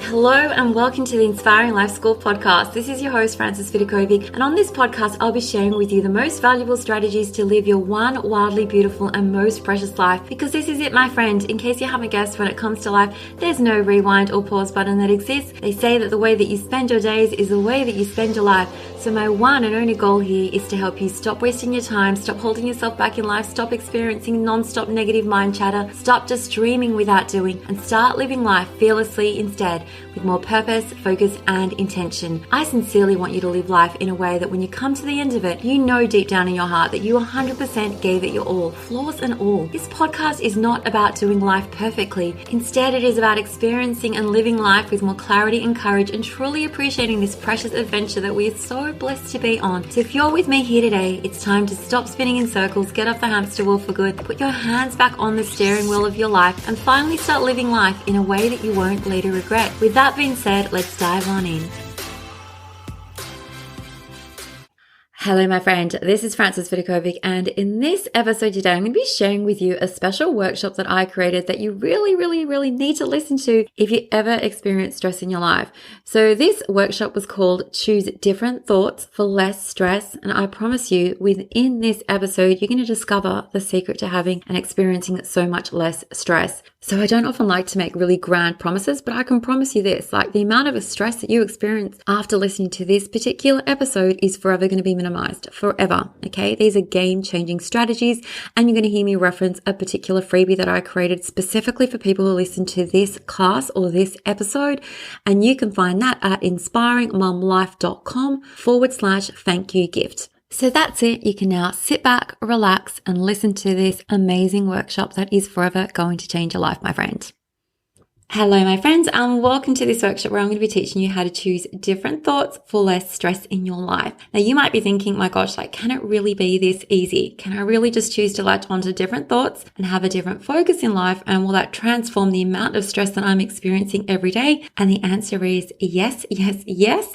Hello and welcome to the Inspiring Life School podcast. This is your host, Vidakovic, and on this podcast, I'll be sharing with you the most valuable strategies to live your one wildly beautiful and most precious life. Because this is it, my friend. In case you haven't guessed, when it comes to life, there's no rewind or pause button that exists. They say that the way that you spend your days is the way that you spend your life. So my one and only goal here is to help you stop wasting your time, stop holding yourself back in life, stop experiencing non-stop negative mind chatter, stop just dreaming without doing, and start living life fearlessly instead, with more purpose, focus, and intention. I sincerely want you to live life in a way that when you come to the end of it, you know deep down in your heart that you 100% gave it your all, flaws and all. This podcast is not about doing life perfectly. Instead, it is about experiencing and living life with more clarity and courage and truly appreciating this precious adventure that we are so blessed to be on. So if you're with me here today, it's time to stop spinning in circles, get off the hamster wheel for good, put your hands back on the steering wheel of your life, and finally start living life in a way that you won't later regret. With that being said, let's dive on in. Hello, my friend. This is Vidakovic, and in this episode today, I'm going to be sharing with you a special workshop that I created that you really need to listen to if you ever experience stress in your life. So this workshop was called Choose Different Thoughts for Less Stress, and I promise you, within this episode, you're going to discover the secret to having and experiencing so much less stress. So I don't often like to make really grand promises, but I can promise you this, like the amount of stress that you experience after listening to this particular episode is forever going to be minimized, forever. Okay. These are game-changing strategies, and you're going to hear me reference a particular freebie that I created specifically for people who listen to this class or this episode. And you can find that at inspiringmomlife.com/thank you gift. So that's it. You can now sit back, relax, and listen to this amazing workshop that is forever going to change your life, my friend. Hello, my friends, and welcome to this workshop where I'm going to be teaching you how to choose different thoughts for less stress in your life. Now, you might be thinking, my gosh, can it really be this easy? Can I really just choose to latch onto different thoughts and have a different focus in life? And will that transform the amount of stress that I'm experiencing every day? And the answer is yes,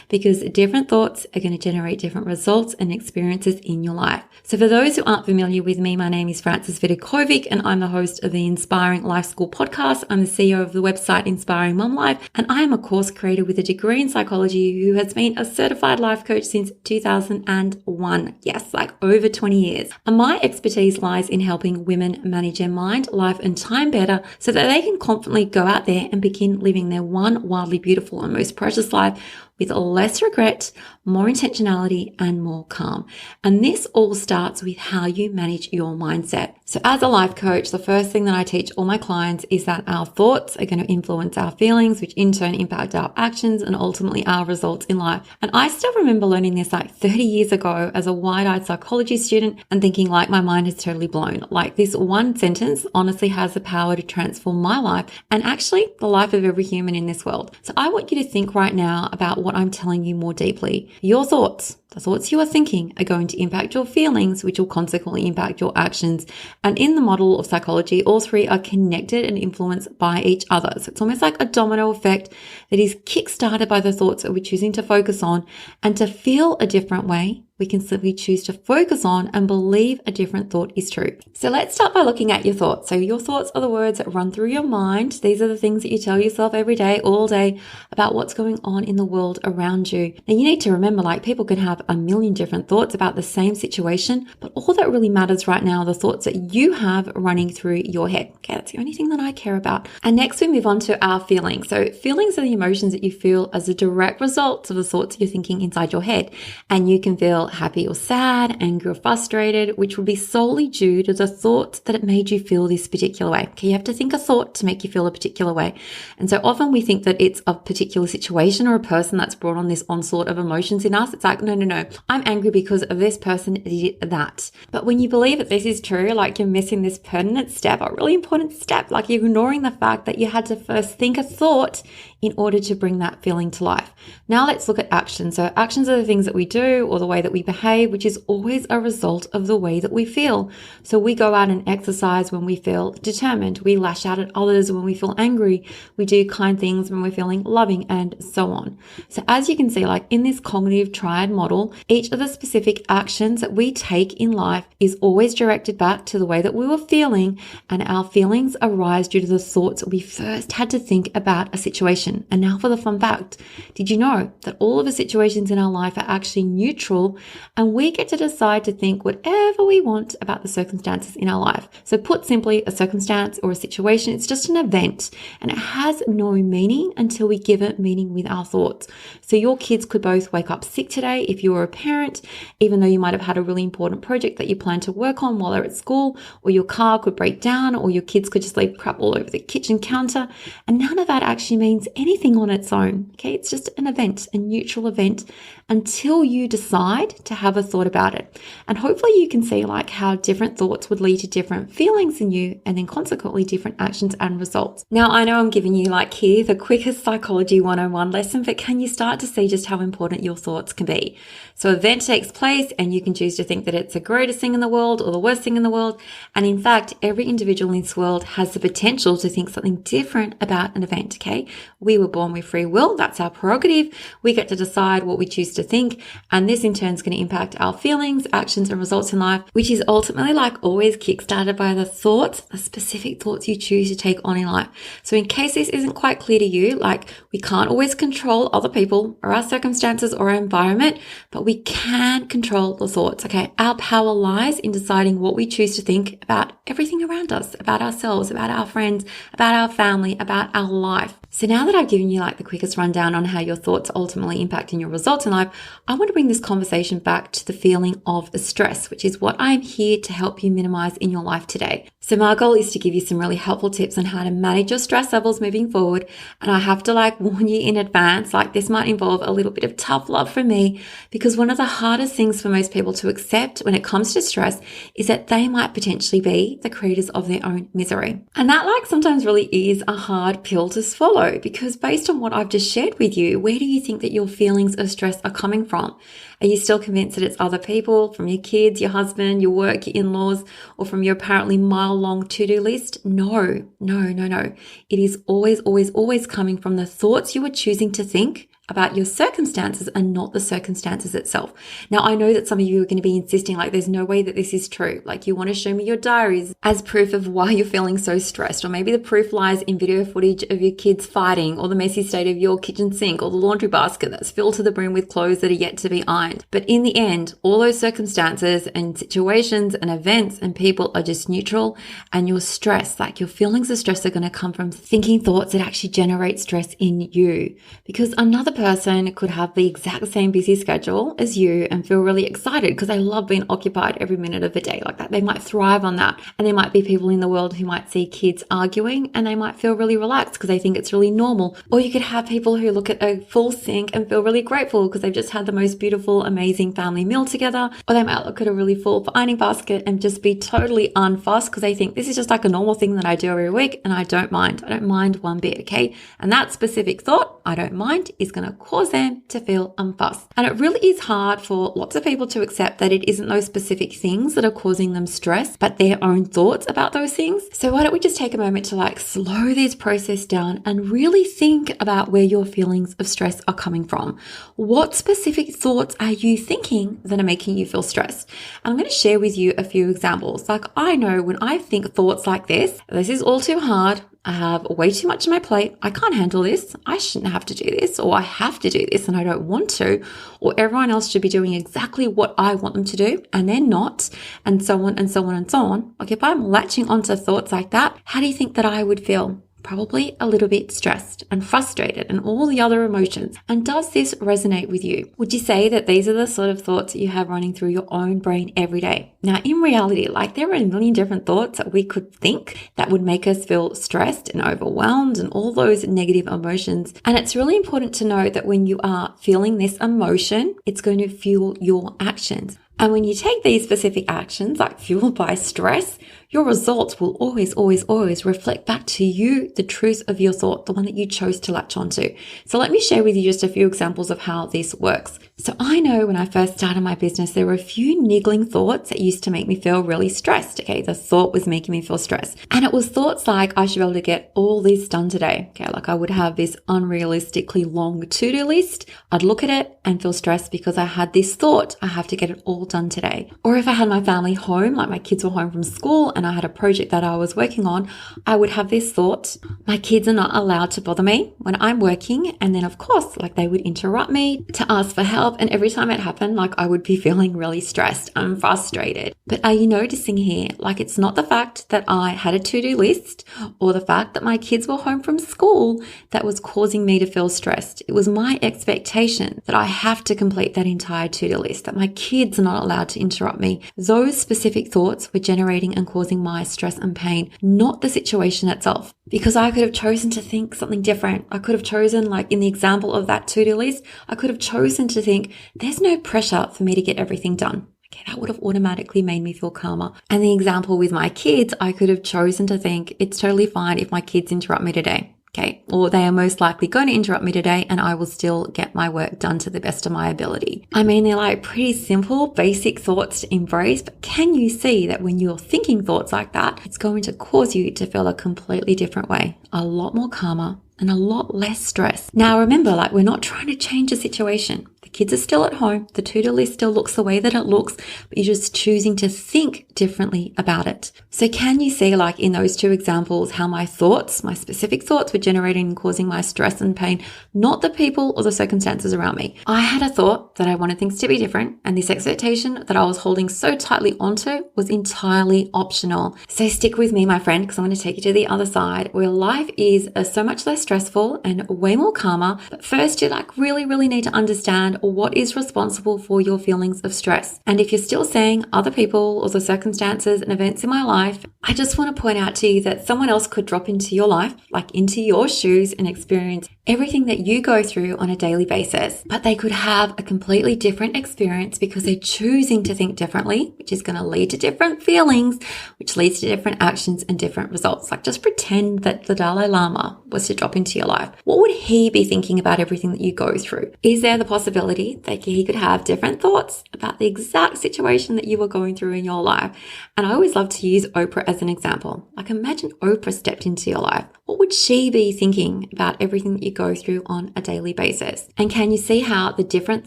because different thoughts are going to generate different results and experiences in your life. So for those who aren't familiar with me, my name is Vidakovic, and I'm the host of the Inspiring Life School podcast. I'm the CEO of the website Inspiring Mom Life, and I am a course creator with a degree in psychology who has been a certified life coach since 2001. Yes, over 20 years. And my expertise lies in helping women manage their mind, life, and time better so that they can confidently go out there and begin living their one wildly beautiful and most precious life with less regret, more intentionality, and more calm. And this all starts with how you manage your mindset. So as a life coach, the first thing that I teach all my clients is that our thoughts are going to influence our feelings, which in turn impact our actions and ultimately our results in life. And I still remember learning this 30 years ago as a wide-eyed psychology student and thinking my mind is totally blown. This one sentence honestly has the power to transform my life and actually the life of every human in this world. So I want you to think right now about what I'm telling you more deeply. Your thoughts, the thoughts you are thinking, are going to impact your feelings, which will consequently impact your actions. And in the model of psychology, all three are connected and influenced by each other. So it's almost like a domino effect that is kick-started by the thoughts that we're choosing to focus on. And to feel a different way, we can simply choose to focus on and believe a different thought is true. So let's start by looking at your thoughts. So your thoughts are the words that run through your mind. These are the things that you tell yourself every day, all day, about what's going on in the world around you. And you need to remember, people can have a million different thoughts about the same situation, but all that really matters right now are the thoughts that you have running through your head. Okay, that's the only thing that I care about. And next we move on to our feelings. So feelings are the emotions that you feel as a direct result of the thoughts you're thinking inside your head. And you can feel happy or sad, angry or frustrated, which will be solely due to the thought that it made you feel this particular way. Okay, you have to think a thought to make you feel a particular way. And so often we think that it's a particular situation or a person that's brought on this onslaught of emotions in us. It's no, I'm angry because of this person did that. But when you believe that this is true, you're missing this pertinent step, a really important step, you're ignoring the fact that you had to first think a thought in order to bring that feeling to life. Now let's look at action. So actions are the things that we do or the way that we behave, which is always a result of the way that we feel. So we go out and exercise when we feel determined. We lash out at others when we feel angry. We do kind things when we're feeling loving, and so on. So as you can see, in this cognitive triad model, neutral, each of the specific actions that we take in life is always directed back to the way that we were feeling, and our feelings arise due to the thoughts we first had to think about a situation. And now for the fun fact. Did you know that all of the situations in our life are actually neutral, and we get to decide to think whatever we want about the circumstances in our life? So put simply, a circumstance or a situation, it's just an event, and it has no meaning until we give it meaning with our thoughts. So your kids could both wake up sick today if you were a parent, even though you might have had a really important project that you plan to work on while they're at school, or your car could break down, or your kids could just leave crap all over the kitchen counter. And none of that actually means anything on its own. Okay, it's just an event, a neutral event, until you decide to have a thought about it. And hopefully you can see like how different thoughts would lead to different feelings in you, and then consequently different actions and results. Now, I know I'm giving you like here the quickest psychology 101 lesson, but can you start to see just how important your thoughts can be? So an event takes place and you can choose to think that it's the greatest thing in the world or the worst thing in the world. And in fact, every individual in this world has the potential to think something different about an event, okay? We were born with free will. That's our prerogative. We get to decide what we choose to think. And this in turn is going to impact our feelings, actions, and results in life, which is ultimately like always kickstarted by the thoughts, the specific thoughts you choose to take on in life. So in case this isn't quite clear to you, like we can't always control other people or our circumstances or our environment, but we can control the thoughts, okay? Our power lies in deciding what we choose to think about everything around us, about ourselves, about our friends, about our family, about our life. So now that I've given you like the quickest rundown on how your thoughts are ultimately impacting your results in life, I want to bring this conversation back to the feeling of stress, which is what I'm here to help you minimize in your life today. So my goal is to give you some really helpful tips on how to manage your stress levels moving forward. And I have to like warn you in advance, like this might involve a little bit of tough love from me, because one of the hardest things for most people to accept when it comes to stress is that they might potentially be the creators of their own misery. And that like sometimes really is a hard pill to swallow, because based on what I've just shared with you, where do you think that your feelings of stress are coming from? Are you still convinced that it's other people, from your kids, your husband, your work, your in-laws, or from your apparently mile-long to-do list? No. It is always coming from the thoughts you are choosing to think about your circumstances and not the circumstances itself. Now, I know that some of you are going to be insisting like there's no way that this is true. Like you want to show me your diaries as proof of why you're feeling so stressed. Or maybe the proof lies in video footage of your kids fighting, or the messy state of your kitchen sink, or the laundry basket that's filled to the brim with clothes that are yet to be ironed. But in the end, all those circumstances and situations and events and people are just neutral, and your stress, like your feelings of stress, are going to come from thinking thoughts that actually generate stress in you. Because another person could have the exact same busy schedule as you and feel really excited because they love being occupied every minute of the day like that. They might thrive on that. And there might be people in the world who might see kids arguing and they might feel really relaxed because they think it's really normal. Or you could have people who look at a full sink and feel really grateful because they've just had the most beautiful, amazing family meal together. Or they might look at a really full ironing basket and just be totally unfussed because they think this is just like a normal thing that I do every week and I don't mind. I don't mind one bit, okay? And that specific thought, I don't mind, is going to cause them to feel unfussed. And it really is hard for lots of people to accept that it isn't those specific things that are causing them stress, but their own thoughts about those things. So why don't we just take a moment to like slow this process down and really think about where your feelings of stress are coming from. What specific thoughts are you thinking that are making you feel stressed? And I'm going to share with you a few examples. Like I know when I think thoughts like this is all too hard. I have way too much on my plate. I can't handle this. I shouldn't have to do this, or I have to do this and I don't want to, or everyone else should be doing exactly what I want them to do and they're not, and so on and so on and so on. Like if I'm latching onto thoughts like that, how do you think that I would feel? Probably a little bit stressed and frustrated and all the other emotions. And does this resonate with you? Would you say that these are the sort of thoughts that you have running through your own brain every day? Now, in reality, like there are a million different thoughts that we could think that would make us feel stressed and overwhelmed and all those negative emotions. And it's really important to know that when you are feeling this emotion, it's going to fuel your actions. And when you take these specific actions, like fueled by stress, your results will always, always, always reflect back to you the truth of your thought, the one that you chose to latch onto. So let me share with you just a few examples of how this works. So I know when I first started my business, there were a few niggling thoughts that used to make me feel really stressed. Okay, the thought was making me feel stressed. And it was thoughts like I should be able to get all this done today. Okay, like I would have this unrealistically long to-do list. I'd look at it and feel stressed because I had this thought, I have to get it all done today. Or if I had my family home, like my kids were home from school and I had a project that I was working on, I would have this thought, my kids are not allowed to bother me when I'm working. And then of course, like they would interrupt me to ask for help. And every time it happened, like I would be feeling really stressed and frustrated. But are you noticing here, like it's not the fact that I had a to-do list or the fact that my kids were home from school that was causing me to feel stressed. It was my expectation that I have to complete that entire to-do list, that my kids are not allowed to interrupt me. Those specific thoughts were generating and causing my stress and pain, not the situation itself. Because I could have chosen to think something different. I could have chosen, like in the example of that to-do list, I could have chosen to think there's no pressure for me to get everything done. Okay, that would have automatically made me feel calmer. And the example with my kids, I could have chosen to think it's totally fine if my kids interrupt me today. Okay, or they are most likely going to interrupt me today and I will still get my work done to the best of my ability. I mean, they're like pretty simple, basic thoughts to embrace, but can you see that when you're thinking thoughts like that, it's going to cause you to feel a completely different way, a lot more calmer and a lot less stress. Now remember, like we're not trying to change the situation. The kids are still at home. The to-do list still looks the way that it looks, but you're just choosing to think differently about it. So can you see, like in those two examples, how my thoughts, my specific thoughts were generating and causing my stress and pain, not the people or the circumstances around me. I had a thought that I wanted things to be different, and this expectation that I was holding so tightly onto was entirely optional. So stick with me, my friend, because I'm going to take you to the other side where life is so much less stressful and way more calmer. But first, you like really need to understand what is responsible for your feelings of stress. And if you're still saying other people or the circumstances and events in my life, I just want to point out to you that someone else could drop into your life, like into your shoes, and experience everything that you go through on a daily basis. But they could have a completely different experience because they're choosing to think differently, which is going to lead to different feelings, which leads to different actions and different results. Like just pretend that the Dalai Lama was to drop into your life. What would he be thinking about everything that you go through? Is there the possibility that he could have different thoughts about the exact situation that you were going through in your life? And I always love to use Oprah as an example. Like imagine Oprah stepped into your life. What would she be thinking about everything that you go through on a daily basis? And can you see how the different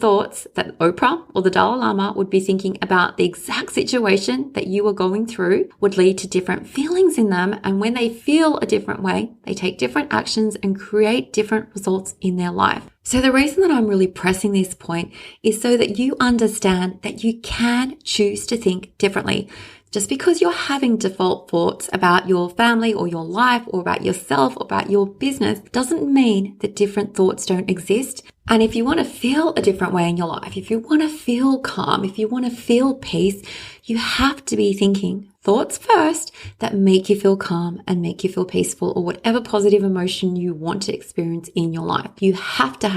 thoughts that Oprah or the Dalai Lama would be thinking about the exact situation that you were going through would lead to different feelings in them? And when they feel a different way, they take different actions and create different results in their life. So the reason that I'm really pressing this point is so that you understand that you can choose to think differently. Just because you're having default thoughts about your family or your life or about yourself or about your business doesn't mean that different thoughts don't exist. And if you want to feel a different way in your life, if you want to feel calm, if you want to feel peace, you have to be thinking thoughts first that make you feel calm and make you feel peaceful, or whatever positive emotion you want to experience in your life. You have to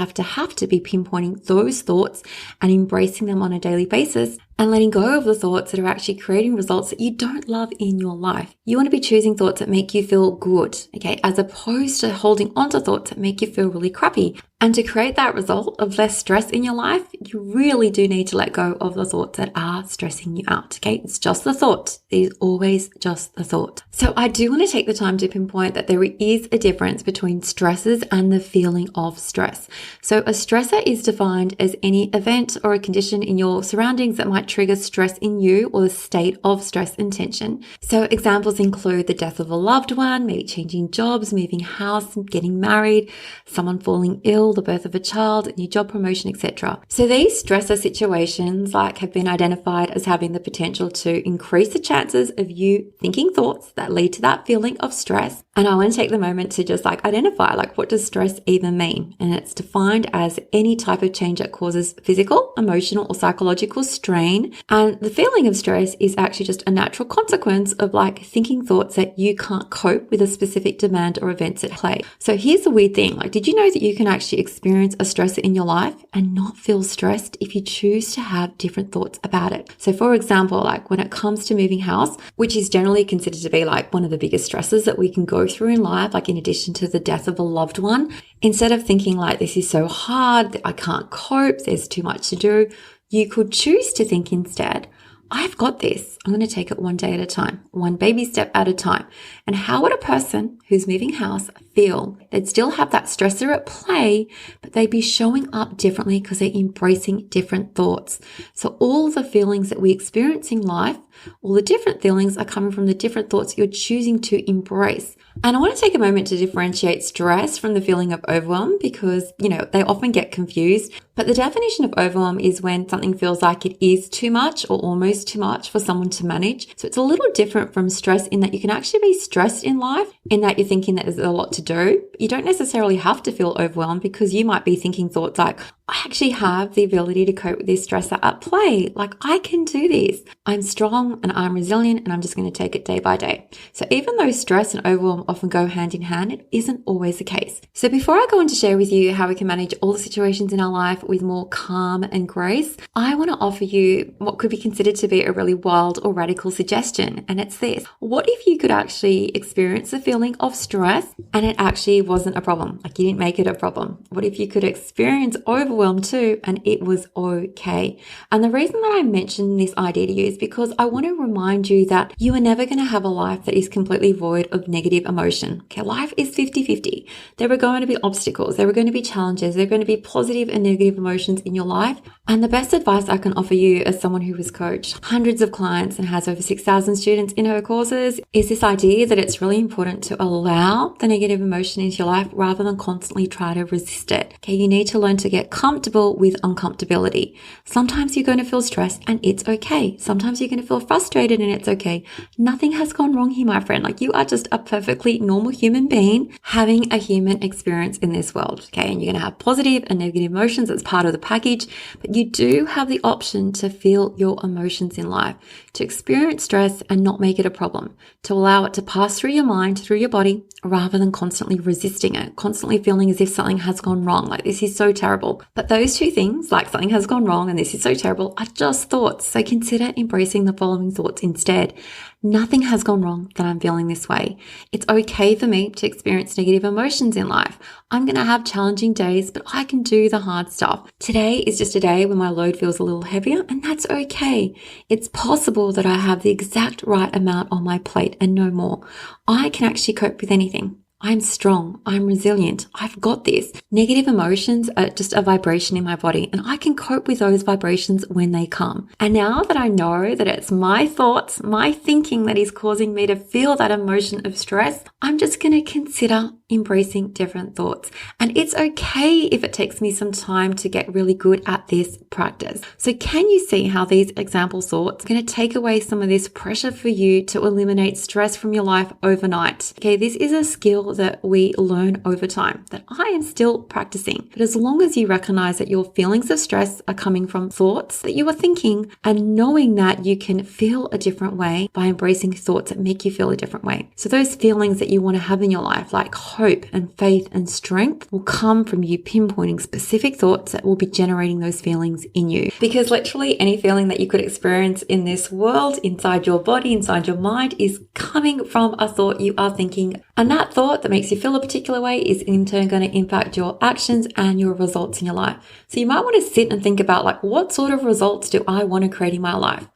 be pinpointing those thoughts and embracing them on a daily basis and letting go of the thoughts that are actually creating results that you don't love in your life. You want to be choosing thoughts that make you feel good, okay, as opposed to holding on to thoughts that make you feel really crappy. And to create that result of less stress in your life, you really do need to let go of the thoughts that are stressing you out, okay? It's just the thought. It is always just the thought. So I do want to take the time to pinpoint that there is a difference between stresses and the feeling of stress. So a stressor is defined as any event or a condition in your surroundings that might trigger stress in you or the state of stress and tension. So examples include the death of a loved one, maybe changing jobs, moving house, getting married, someone falling ill, the birth of a child, a new job promotion, etc. So these stressor situations have been identified as having the potential to increase the chances of you thinking thoughts that lead to that feeling of stress. And I want to take the moment to just identify what does stress even mean? And it's defined as any type of change that causes physical, emotional, or psychological strain. And the feeling of stress is actually just a natural consequence of thinking thoughts that you can't cope with a specific demand or events at play. So here's the weird thing. Did you know that you can actually experience a stressor in your life and not feel stressed if you choose to have different thoughts about it? So for example, when it comes to moving house, which is generally considered to be like one of the biggest stresses that we can go through in life, like in addition to the death of a loved one, instead of thinking like this is so hard, that I can't cope, there's too much to do, you could choose to think instead, I've got this. I'm going to take it one day at a time, one baby step at a time. And how would a person who's moving house feel? They'd still have that stressor at play, but they'd be showing up differently because they're embracing different thoughts. So all the feelings that we experience in life, all the different feelings are coming from the different thoughts you're choosing to embrace. And I want to take a moment to differentiate stress from the feeling of overwhelm because, they often get confused. But the definition of overwhelm is when something feels like it is too much or almost too much for someone to manage. So it's a little different from stress in that you can actually be stressed in life, in that you're thinking that there's a lot to do. You don't necessarily have to feel overwhelmed because you might be thinking thoughts like, I actually have the ability to cope with this stressor at play. Like I can do this. I'm strong and I'm resilient and I'm just going to take it day by day. So even though stress and overwhelm often go hand in hand, it isn't always the case. So before I go on to share with you how we can manage all the situations in our life with more calm and grace, I want to offer you what could be considered to be a really wild or radical suggestion. And it's this: what if you could actually experience a feeling of stress and it actually wasn't a problem? Like you didn't make it a problem. What if you could experience overwhelm too and it was okay? And the reason that I mentioned this idea to you is because I want to remind you that you are never going to have a life that is completely void of negative emotion. Okay, life is 50-50. There are going to be obstacles, there are going to be challenges, there are going to be positive and negative emotions in your life. And the best advice I can offer you as someone who has coached hundreds of clients and has over 6,000 students in her courses is this idea that it's really important to allow the negative emotion into your life rather than constantly try to resist it. Okay, you need to learn to get comfortable with uncomfortability. Sometimes you're going to feel stressed and it's okay. Sometimes you're going to feel frustrated and it's okay. Nothing has gone wrong here, my friend. Like you are just a perfectly normal human being having a human experience in this world. Okay, and you're going to have positive and negative emotions as part of the package, but you do have the option to feel your emotions in life, to experience stress and not make it a problem, to allow it to pass through your mind, through your body, rather than constantly resisting it, constantly feeling as if something has gone wrong, like this is so terrible. But those two things, like something has gone wrong and this is so terrible, are just thoughts. So consider embracing the following thoughts instead. Nothing has gone wrong that I'm feeling this way. It's okay for me to experience negative emotions in life. I'm going to have challenging days, but I can do the hard stuff. Today is just a day when my load feels a little heavier, and that's okay. It's possible that I have the exact right amount on my plate and no more. I can actually cope with anything. I'm strong. I'm resilient. I've got this. Negative emotions are just a vibration in my body, and I can cope with those vibrations when they come. And now that I know that it's my thoughts, my thinking that is causing me to feel that emotion of stress, I'm just going to consider embracing different thoughts. And it's okay if it takes me some time to get really good at this practice. So can you see how these example thoughts are going to take away some of this pressure for you to eliminate stress from your life overnight? Okay, this is a skill that we learn over time, that I am still practicing. But as long as you recognize that your feelings of stress are coming from thoughts that you are thinking, and knowing that you can feel a different way by embracing thoughts that make you feel a different way. So those feelings that you want to have in your life, like hope and faith and strength, will come from you pinpointing specific thoughts that will be generating those feelings in you. Because literally any feeling that you could experience in this world, inside your body, inside your mind, is coming from a thought you are thinking. And that thought that makes you feel a particular way is in turn going to impact your actions and your results in your life. So you might want to sit and think about, like, what sort of results do I want to create in my life?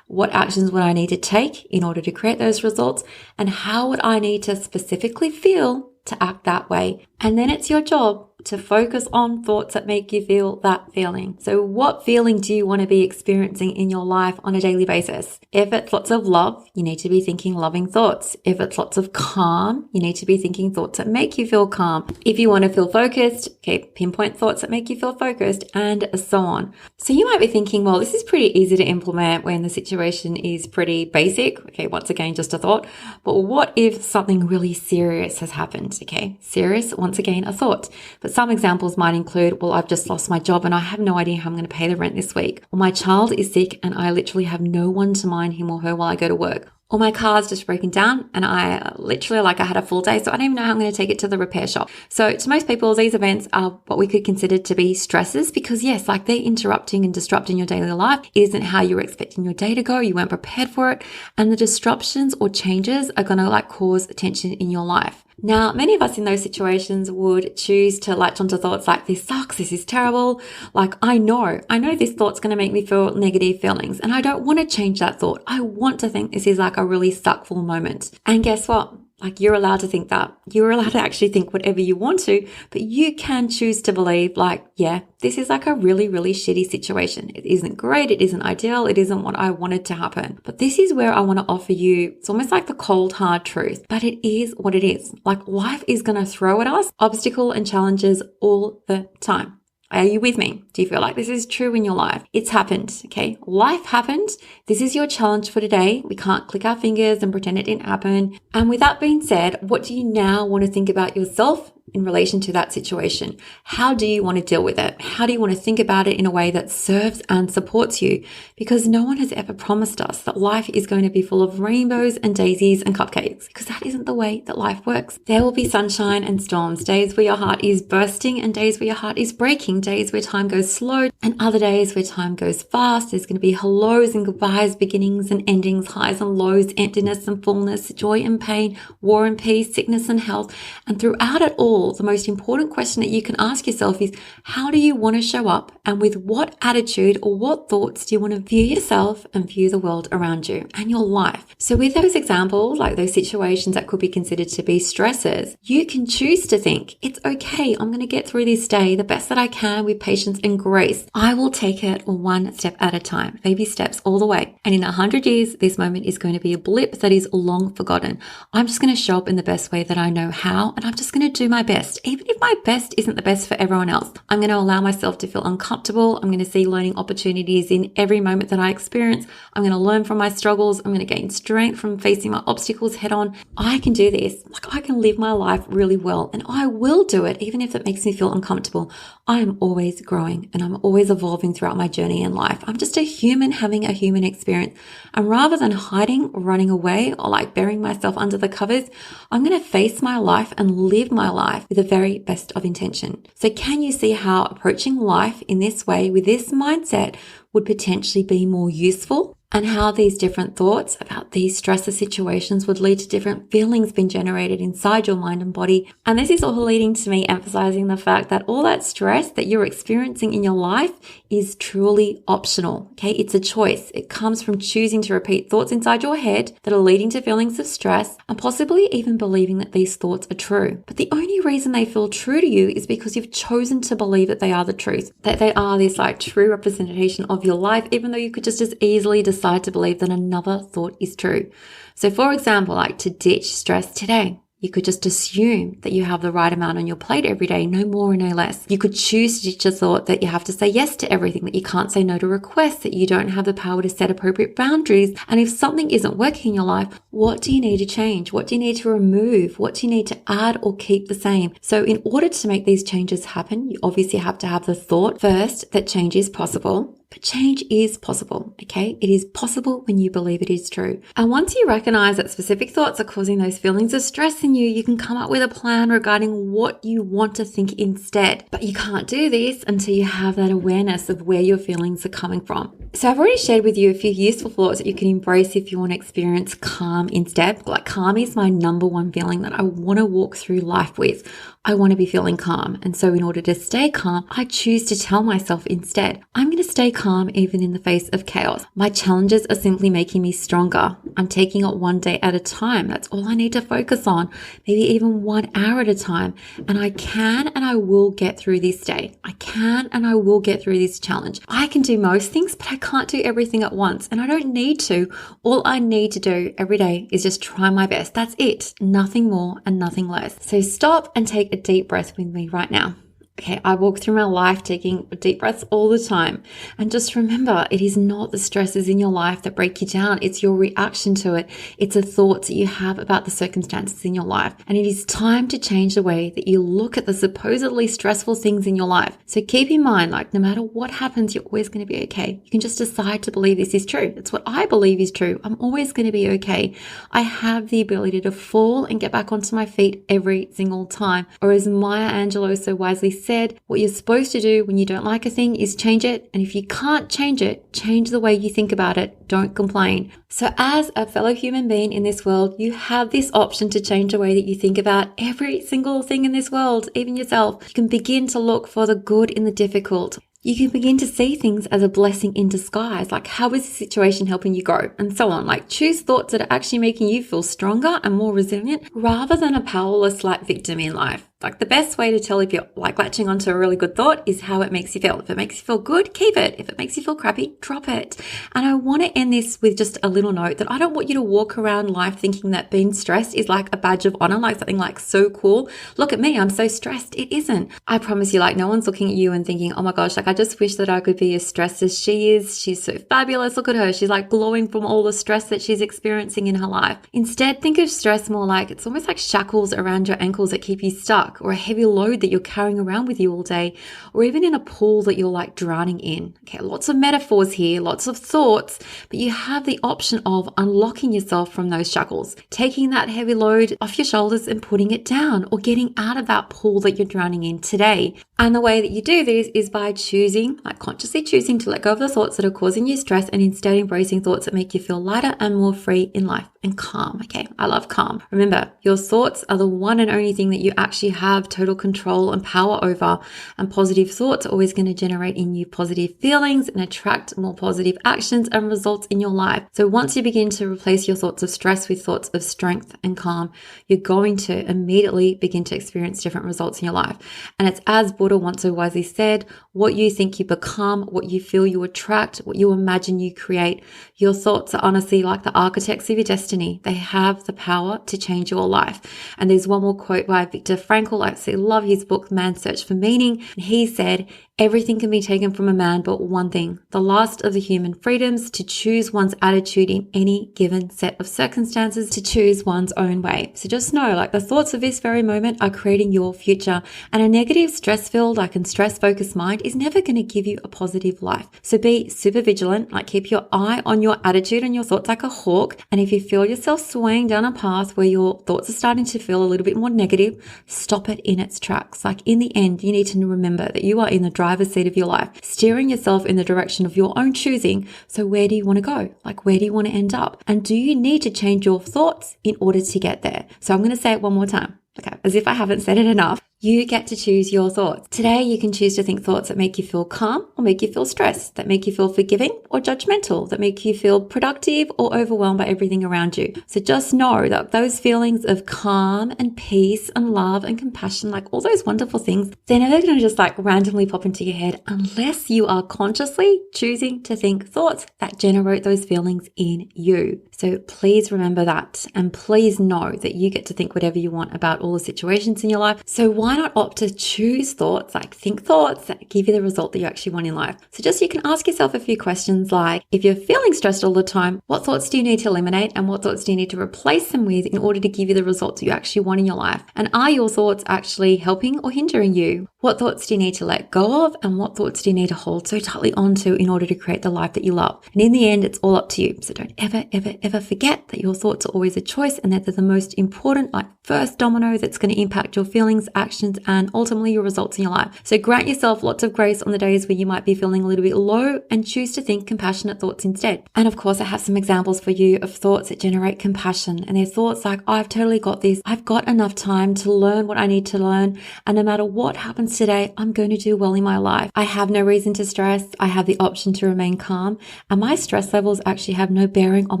What actions would I need to take in order to create those results? And how would I need to specifically feel to act that way? And then it's your job to focus on thoughts that make you feel that feeling. So what feeling do you want to be experiencing in your life on a daily basis? If it's lots of love, you need to be thinking loving thoughts. If it's lots of calm, you need to be thinking thoughts that make you feel calm. If you want to feel focused, okay, pinpoint thoughts that make you feel focused, and so on. So you might be thinking, well, this is pretty easy to implement when the situation is pretty basic. Okay, once again, just a thought. But what if something really serious has happened? Okay, serious, once again, a thought. But some examples might include, well, I've just lost my job and I have no idea how I'm going to pay the rent this week. Or my child is sick and I literally have no one to mind him or her while I go to work. or my car's just broken down and I literally I had a full day, so I don't even know how I'm going to take it to the repair shop. So to most people, these events are what we could consider to be stresses because yes, they're interrupting and disrupting your daily life. It isn't how you were expecting your day to go. You weren't prepared for it. And the disruptions or changes are going to cause tension in your life. Now, many of us in those situations would choose to latch onto thoughts like, this sucks, this is terrible. I know this thought's going to make me feel negative feelings and I don't want to change that thought. I want to think this is a really suckful moment. And guess what? You're allowed to think that. You're allowed to actually think whatever you want to, but you can choose to believe yeah, this is a really, really shitty situation. It isn't great. It isn't ideal. It isn't what I wanted to happen. But this is where I want to offer you, it's almost like the cold, hard truth, but it is what it is. Life is going to throw at us obstacles and challenges all the time. Are you with me? Do you feel like this is true in your life? It's happened, okay? Life happened. This is your challenge for today. We can't click our fingers and pretend it didn't happen. And with that being said, what do you now want to think about yourself in relation to that situation? How do you want to deal with it? How do you want to think about it in a way that serves and supports you? Because no one has ever promised us that life is going to be full of rainbows and daisies and cupcakes, because that isn't the way that life works. There will be sunshine and storms, days where your heart is bursting and days where your heart is breaking, days where time goes slow and other days where time goes fast. There's going to be hellos and goodbyes, beginnings and endings, highs and lows, emptiness and fullness, joy and pain, war and peace, sickness and health. And throughout it all, the most important question that you can ask yourself is, how do you want to show up, and with what attitude or what thoughts do you want to view yourself and view the world around you and your life? So with those examples, those situations that could be considered to be stresses, you can choose to think, it's okay, I'm going to get through this day the best that I can with patience and grace. I will take it one step at a time, baby steps all the way. And in 100 years, this moment is going to be a blip that is long forgotten. I'm just going to show up in the best way that I know how, and I'm just going to do my best. Even if my best isn't the best for everyone else, I'm going to allow myself to feel uncomfortable. I'm going to see learning opportunities in every moment that I experience. I'm going to learn from my struggles. I'm going to gain strength from facing my obstacles head on. I can do this. I can live my life really well, and I will do it even if it makes me feel uncomfortable. I am always growing and I'm always evolving throughout my journey in life. I'm just a human having a human experience. And rather than hiding or running away or burying myself under the covers, I'm going to face my life and live my life with the very best of intention. So can you see how approaching life in this way with this mindset would potentially be more useful? And how these different thoughts about these stressor situations would lead to different feelings being generated inside your mind and body. And this is all leading to me emphasizing the fact that all that stress that you're experiencing in your life is truly optional. Okay, it's a choice. It comes from choosing to repeat thoughts inside your head that are leading to feelings of stress, and possibly even believing that these thoughts are true. But the only reason they feel true to you is because you've chosen to believe that they are the truth, that they are this true representation of your life, even though you could just as easily decide to believe that another thought is true. So for example, to ditch stress today, you could just assume that you have the right amount on your plate every day, no more and no less. You could choose to ditch a thought that you have to say yes to everything, that you can't say no to requests, that you don't have the power to set appropriate boundaries. And if something isn't working in your life, what do you need to change? What do you need to remove? What do you need to add or keep the same? So in order to make these changes happen, you obviously have to have the thought first that change is possible. But change is possible, okay? It is possible when you believe it is true. And once you recognize that specific thoughts are causing those feelings of stress in you, you can come up with a plan regarding what you want to think instead. But you can't do this until you have that awareness of where your feelings are coming from. So I've already shared with you a few useful thoughts that you can embrace if you want to experience calm instead. Calm is my number one feeling that I want to walk through life with. I want to be feeling calm. And so in order to stay calm, I choose to tell myself instead, I'm going to stay calm even in the face of chaos. My challenges are simply making me stronger. I'm taking it one day at a time. That's all I need to focus on, maybe even 1 hour at a time. And I can and I will get through this day. I can and I will get through this challenge. I can do most things, but I can't do everything at once. And I don't need to. All I need to do every day is just try my best. That's it. Nothing more and nothing less. So stop and take a deep breath with me right now. Okay, I walk through my life taking deep breaths all the time. And just remember, it is not the stresses in your life that break you down. It's your reaction to it. It's the thoughts that you have about the circumstances in your life. And it is time to change the way that you look at the supposedly stressful things in your life. So keep in mind, like no matter what happens, you're always going to be okay. You can just decide to believe this is true. It's what I believe is true. I'm always going to be okay. I have the ability to fall and get back onto my feet every single time. Or as Maya Angelou so wisely said, what you're supposed to do when you don't like a thing is change it. And if you can't change it, change the way you think about it. Don't complain. So as a fellow human being in this world, you have this option to change the way that you think about every single thing in this world, even yourself. You can begin to look for the good in the difficult. You can begin to see things as a blessing in disguise, like how is the situation helping you grow, and so on. Like choose thoughts that are actually making you feel stronger and more resilient rather than a powerless like victim in life. Like the best way to tell if you're like latching onto a really good thought is how it makes you feel. If it makes you feel good, keep it. If it makes you feel crappy, drop it. And I want to end this with just a little note that I don't want you to walk around life thinking that being stressed is like a badge of honor, like something like so cool. Look at me, I'm so stressed. It isn't. I promise you, like no one's looking at you and thinking, oh my gosh, like I just wish that I could be as stressed as she is. She's so fabulous. Look at her. She's like glowing from all the stress that she's experiencing in her life. Instead, think of stress more like it's almost like shackles around your ankles that keep you stuck, or a heavy load that you're carrying around with you all day, or even in a pool that you're like drowning in. Okay, lots of metaphors here, lots of thoughts, but you have the option of unlocking yourself from those shackles, taking that heavy load off your shoulders and putting it down, or getting out of that pool that you're drowning in today. And the way that you do this is by choosing, like consciously choosing to let go of the thoughts that are causing you stress and instead embracing thoughts that make you feel lighter and more free in life and calm. Okay, I love calm. Remember, your thoughts are the one and only thing that you actually have total control and power over, and positive thoughts are always going to generate in you positive feelings and attract more positive actions and results in your life. So once you begin to replace your thoughts of stress with thoughts of strength and calm, you're going to immediately begin to experience different results in your life. And it's as Buddha once so wisely said, what you think you become, what you feel you attract, what you imagine you create. Your thoughts are honestly like the architects of your destiny. They have the power to change your life. And there's one more quote by Viktor Frankl. I absolutely love his book, Man's Search for Meaning. And he said, everything can be taken from a man but one thing, the last of the human freedoms, to choose one's attitude in any given set of circumstances, to choose one's own way. So just know, like the thoughts of this very moment are creating your future, and a negative, stress-filled, like and stress-focused mind is never going to give you a positive life. So be super vigilant, like keep your eye on your attitude and your thoughts like a hawk. And if you feel yourself swaying down a path where your thoughts are starting to feel a little bit more negative, stop it in its tracks. Like in the end, you need to remember that you are in the driver's seat of your life, steering yourself in the direction of your own choosing. So where do you want to go? Like where do you want to end up? And do you need to change your thoughts in order to get there? So I'm going to say it one more time. Okay, as if I haven't said it enough. You get to choose your thoughts. Today, you can choose to think thoughts that make you feel calm or make you feel stressed, that make you feel forgiving or judgmental, that make you feel productive or overwhelmed by everything around you. So just know that those feelings of calm and peace and love and compassion, like all those wonderful things, they're never going to just like randomly pop into your head unless you are consciously choosing to think thoughts that generate those feelings in you. So please remember that, and please know that you get to think whatever you want about all the situations in your life. So why not opt to choose thoughts, like think thoughts that give you the result that you actually want in life? So just you can ask yourself a few questions like, if you're feeling stressed all the time, what thoughts do you need to eliminate and what thoughts do you need to replace them with in order to give you the results you actually want in your life? And are your thoughts actually helping or hindering you? What thoughts do you need to let go of and what thoughts do you need to hold so tightly onto in order to create the life that you love? And in the end, it's all up to you. So don't ever forget that your thoughts are always a choice and that they're the most important, like first domino that's going to impact your feelings, actions, and ultimately your results in your life. So grant yourself lots of grace on the days where you might be feeling a little bit low and choose to think compassionate thoughts instead. And of course, I have some examples for you of thoughts that generate compassion. And they're thoughts like, I've totally got this. I've got enough time to learn what I need to learn. And no matter what happens today, I'm going to do well in my life. I have no reason to stress. I have the option to remain calm. And my stress levels actually have no bearing on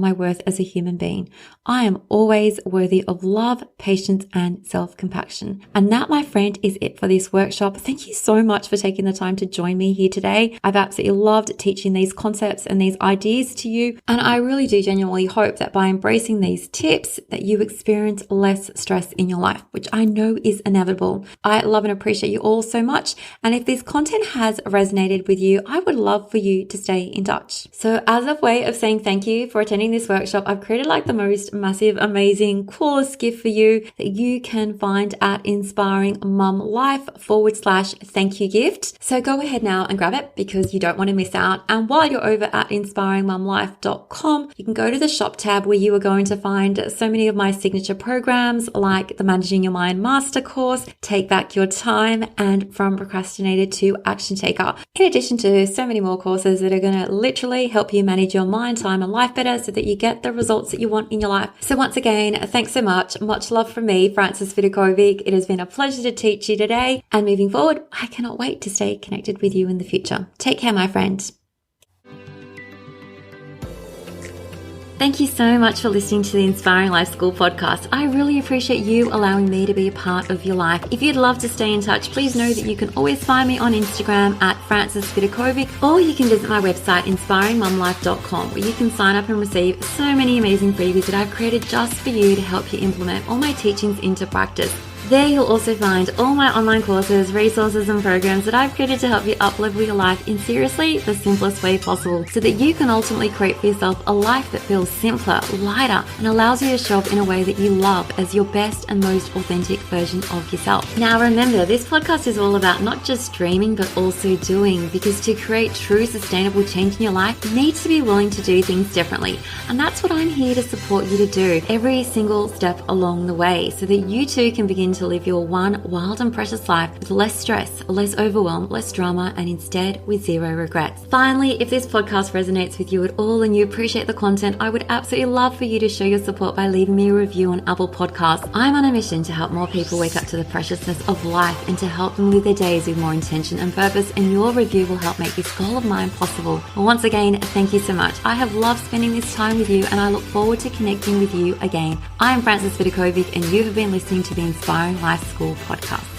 my worth as a human being. I am always worthy of love, patience, and self-compassion. And that, my friend, is it for this workshop. Thank you so much for taking the time to join me here today. I've absolutely loved teaching these concepts and these ideas to you. And I really do genuinely hope that by embracing these tips that you experience less stress in your life, which I know is inevitable. I love and appreciate you all so much. And if this content has resonated with you, I would love for you to stay in touch. So as a way of saying thank you for attending this workshop, I've created like the most massive, amazing, coolest gift for you that you can find at inspiringmumlife.com/thank you gift. So go ahead now and grab it because you don't want to miss out. And while you're over at inspiringmumlife.com, you can go to the shop tab where you are going to find so many of my signature programs like the Managing Your Mind Master course, Take Back Your Time, and From Procrastinator to Action Taker. In addition to so many more courses that are going to literally help you manage your mind, time, and life better so that you get the results that you want in your life. So once again, thanks so much. Much love from me, Frances Vidakovic. It has been a pleasure to teach you today. And moving forward, I cannot wait to stay connected with you in the future. Take care, my friend. Thank you so much for listening to the Inspiring Life School podcast. I really appreciate you allowing me to be a part of your life. If you'd love to stay in touch, please know that you can always find me on Instagram at Frances Vidakovic, or you can visit my website, inspiringmumlife.com, where you can sign up and receive so many amazing freebies that I've created just for you to help you implement all my teachings into practice. There you'll also find all my online courses, resources and programs that I've created to help you up-level your life in seriously the simplest way possible so that you can ultimately create for yourself a life that feels simpler, lighter, and allows you to show up in a way that you love as your best and most authentic version of yourself. Now remember, this podcast is all about not just dreaming but also doing, because to create true sustainable change in your life, you need to be willing to do things differently. And that's what I'm here to support you to do every single step along the way so that you too can begin to live your one wild and precious life with less stress, less overwhelm, less drama, and instead with zero regrets. Finally, if this podcast resonates with you at all and you appreciate the content, I would absolutely love for you to show your support by leaving me a review on Apple Podcasts. I'm on a mission to help more people wake up to the preciousness of life and to help them live their days with more intention and purpose, and your review will help make this goal of mine possible. Well, once again, thank you so much. I have loved spending this time with you and I look forward to connecting with you again. I am Frances Vidakovic and you have been listening to the Inspiring Life School podcast.